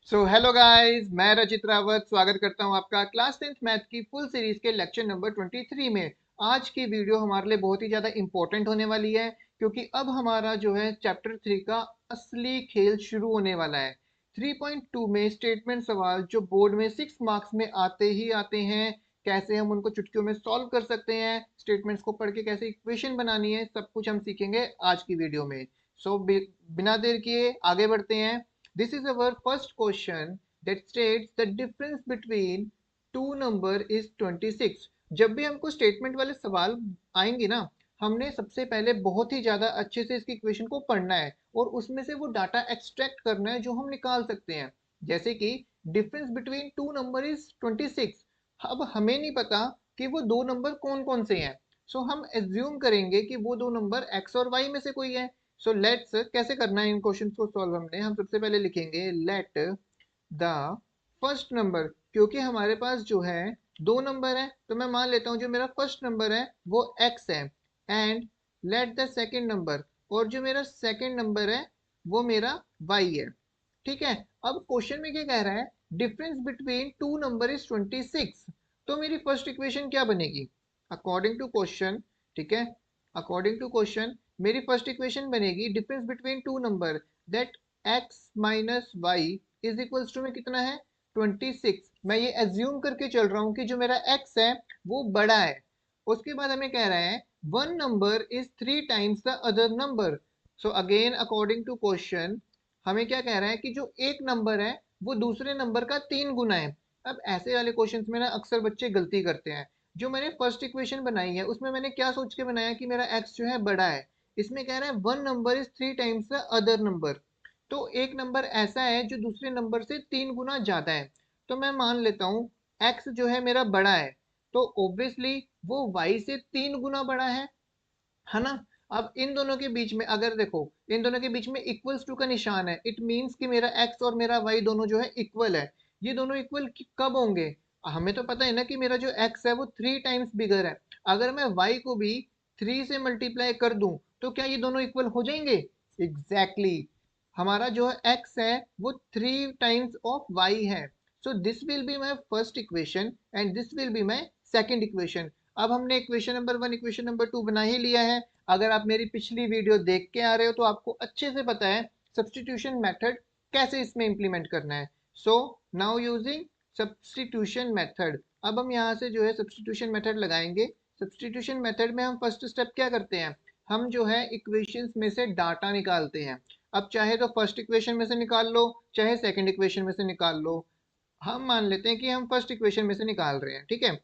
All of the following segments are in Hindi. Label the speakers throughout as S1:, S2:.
S1: हेलो गाइस, मैं रचित रावत स्वागत करता हूं आपका क्लास 10th मैथ की फुल सीरीज के लेक्चर नंबर 23 में। आज की वीडियो हमारे लिए बहुत ही ज़्यादा इंपॉर्टेंट होने वाली है क्योंकि अब हमारा जो है चैप्टर 3 का असली खेल शुरू होने वाला है। 3.2 में स्टेटमेंट सवाल जो बोर्ड में 6 मार्क्स में आते ही आते हैं, कैसे हम उनको चुटकियों में सॉल्व कर सकते हैं, स्टेटमेंट्स को पढ़ के कैसे इक्वेशन बनानी है, सब कुछ हम सीखेंगे आज की वीडियो में। बिना देर किए आगे बढ़ते हैं। This is our first question that states the difference between two number is 26। जब भी हमको स्टेटमेंट वाले सवाल आएंगे ना, हमने सबसे पहले बहुत ही ज़्यादा अच्छे से इसकी इक्वेशन को पढ़ना है और उसमें से वो डाटा एक्सट्रैक्ट करना है जो हम निकाल सकते हैं। जैसे कि difference between two number is 26। अब हमें नहीं पता कि वो दो नंबर कौन कौन से हैं, हम एज्यूम करेंगे कि वो दो नंबर x और y में से कोई है। लेट्स कैसे करना है इन क्वेश्चंस को सॉल्व। हम सबसे पहले लिखेंगे लेट द फर्स्ट नंबर, क्योंकि हमारे पास जो है दो नंबर है तो मैं मान लेता हूं जो मेरा फर्स्ट नंबर है वो x है। And let the second number, और जो मेरा सेकंड नंबर है वो मेरा y है। ठीक है, अब क्वेश्चन में क्या कह रहा है, difference between two number is 26। तो मेरी फर्स्ट इक्वेशन क्या बनेगी अकॉर्डिंग टू क्वेश्चन? ठीक है, अकॉर्डिंग टू क्वेश्चन मेरी फर्स्ट इक्वेशन बनेगी difference between two number that x minus y is equals to में कितना है 26। मैं ये एज्यूम करके चल रहा हूँ कि जो मेरा x है वो बड़ा है। उसके बाद हमें कह रहा है one number is three times the other number. Again according to question हमें क्या कह रहा है कि जो एक नंबर है वो दूसरे नंबर का तीन गुना है। अब ऐसे वाले क्वेश्चंस में ना अक्सर बच्चे गलती करते हैं। जो मैंने फर्स्ट इक्वेशन बनाई है उसमें मैंने क्या सोच के बनाया कि मेरा x जो है बड़ा है। इसमें कह रहा है one number is three times the other number. तो एक नंबर ऐसा है जो दूसरे नंबर से तीन गुना ज्यादा है। तो मैं मान लेता हूँ x जो है मेरा बड़ा है, तो ऑब्वियसली वो y से तीन गुना बड़ा है ना। अब इन दोनों के बीच में अगर देखो, इन दोनों के बीच में इक्वल्स टू का निशान है, इट मींस कि मेरा x और मेरा y दोनों जो है इक्वल है। ये दोनों इक्वल कब होंगे? हमें तो पता है ना कि मेरा जो x है वो थ्री टाइम्स बिगर है। अगर मैं y को भी थ्री से मल्टीप्लाई कर दूं तो क्या ये दोनों इक्वल हो जाएंगे? Exactly exactly। हमारा जो है x है वो थ्री टाइम्स ऑफ y है। This will be my first equation and this will be my second equation. अब हमने equation number one equation number two बना ही लिया है। अगर आप मेरी पिछली वीडियो देख के आ रहे हो तो आपको अच्छे से पता है सब्सटीट्यूशन मेथड कैसे इसमें इंप्लीमेंट करना है। नाउ यूजिंग सब्सटीट्यूशन मेथड, अब हम यहाँ से जो है सब्सटीट्यूशन मेथड लगाएंगे। सब्सटीट्यूशन मेथड में हम फर्स्ट स्टेप क्या करते हैं, हम जो है इक्वेशंस में से डाटा निकालते हैं। अब चाहे तो फर्स्ट इक्वेशन में से निकाल लो, चाहे सेकंड इक्वेशन में से निकाल लो। हम मान लेते हैं कि हम फर्स्ट इक्वेशन में से निकाल रहे हैं, ठीक है।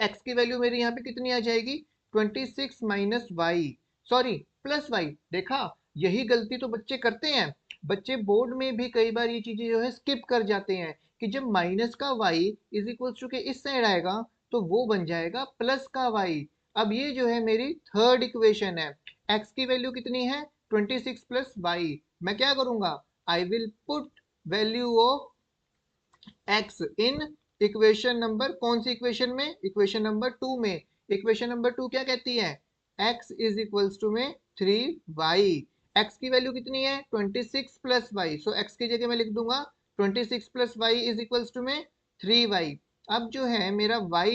S1: x की वैल्यू मेरी यहाँ पे कितनी आ जाएगी 26 minus y, sorry plus y. देखा, यही गलती तो बच्चे करते हैं। बच्चे बोर्ड में भी कई बार ये चीजें जो है स्किप कर जाते हैं कि जब माइनस का y इज इक्वल टू के इस साइड आएगा तो वो बन जाएगा प्लस का y। अब ये जो है मेरी थर्ड इक्वेशन है। x की वैल्यू कितनी है 26 प्लस वाई। मैं क्या करूंगा, I will put value of x in equation number, कौन सी इक्वेशन में, इक्वेशन नंबर टू में। इक्वेशन नंबर टू क्या कहती है, x इज इक्वल्स टू में थ्री वाई। x की वैल्यू कितनी है 26 प्लस वाई, x की जगह मैं लिख दूंगा 26 plus y is equals to में थ्री वाई। अब जो है मेरा y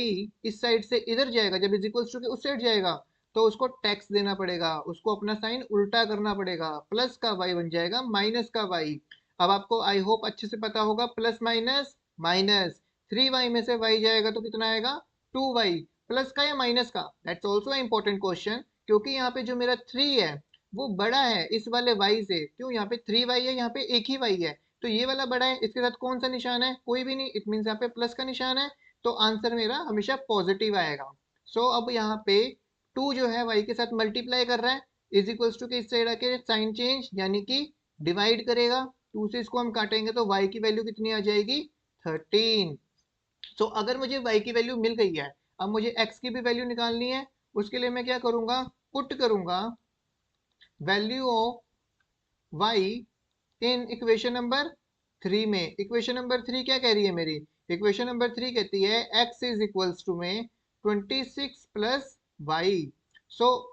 S1: इस साइड से इधर जाएगा, जब इज इक्वल्स टू के उस साइड जाएगा तो उसको टैक्स देना पड़ेगा, उसको अपना साइन उल्टा करना पड़ेगा, प्लस का y बन जाएगा माइनस का y। अब आपको आई होप अच्छे से पता होगा plus minus minus, three y में से y जाएगा तो कितना आएगा टू वाई। प्लस का या माइनस का, दैट्स ऑल्सो इंपॉर्टेंट क्वेश्चन, क्योंकि यहाँ पे जो मेरा थ्री है वो बड़ा है इस वाले y से। क्यों, यहाँ पे थ्री वाई है, यहाँ पे एक ही y है, तो ये वाला बड़ा है, इसके साथ कौन सा निशान है, कोई भी नहीं, इट मीन यहाँ पे प्लस का निशान है, तो आंसर मेरा हमेशा पॉजिटिव आएगा। अब यहाँ पे टू जो है y के साथ मल्टीप्लाई कर रहा है, इज इक्वल्स टू के इस साइड आके साइन चेंज यानी कि डिवाइड करेगा, टू से इसको हम काटेंगे तो y की वैल्यू कितनी आ जाएगी 13। अगर मुझे y की वैल्यू मिल गई है, अब मुझे x की भी वैल्यू निकालनी है। उसके लिए मैं क्या करूंगा, पुट करूंगा value of y in equation number three में। इक्वेशन नंबर थ्री क्या कह रही है मेरी, इक्वेशन नंबर थ्री कहती है x इज इक्वल्स टू में 26 plus y.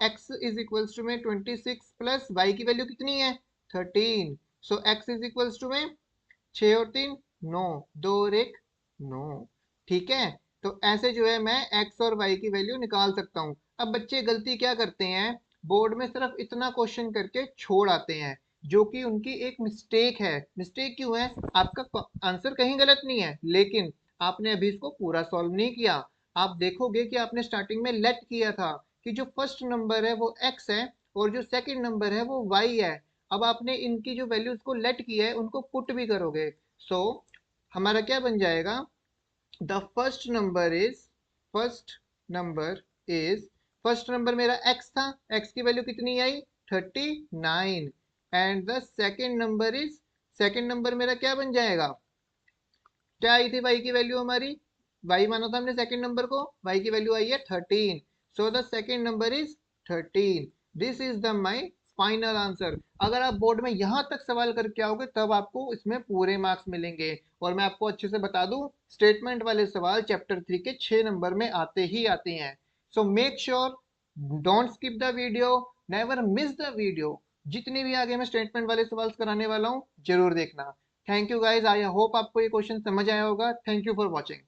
S1: x is equals to में 26 प्लस y की वैल्यू कितनी है 13। x इज इक्वल्स टू में 6 और 3 9, 2 और 1 9। ठीक है, तो ऐसे जो है मैं x और y की वैल्यू निकाल सकता हूँ। अब बच्चे गलती क्या करते हैं, बोर्ड में सिर्फ इतना क्वेश्चन करके छोड़ आते हैं, जो कि उनकी एक मिस्टेक है। मिस्टेक क्यों है, आपका आंसर कहीं गलत नहीं है, लेकिन आपने अभी इसको पूरा सॉल्व नहीं किया। आप देखोगे कि आपने स्टार्टिंग में लेट किया था कि जो फर्स्ट नंबर है वो x है और जो सेकंड नंबर है वो y है। अब आपने इनकी जो वैल्यूज को लेट किया है उनको पुट भी करोगे। सो हमारा क्या बन जाएगा, the first number is first number मेरा x था, x की वैल्यू कितनी आई 39। And the second number is, second number मेरा क्या बन जाएगा, क्या आई थी y की वैल्यू हमारी, y माना था हमने सेकंड नंबर को, y की वैल्यू आई है 13। So the second number is 13। This is the my final answer. अगर आप बोर्ड में यहां तक सवाल करके आओगे तब आपको इसमें पूरे मार्क्स मिलेंगे। और मैं आपको अच्छे से बता दूं, स्टेटमेंट वाले सवाल चैप्टर 3 के 6 नंबर में आते ही आते हैं। So make sure don't skip the video, never miss the video. जितनी भी आगे मैं स्टेटमेंट वाले सवाल कराने वाला हूँ जरूर देखना। Thank you guys, I hope आपको ये क्वेश्चन समझ आया होगा। Thank you for watching.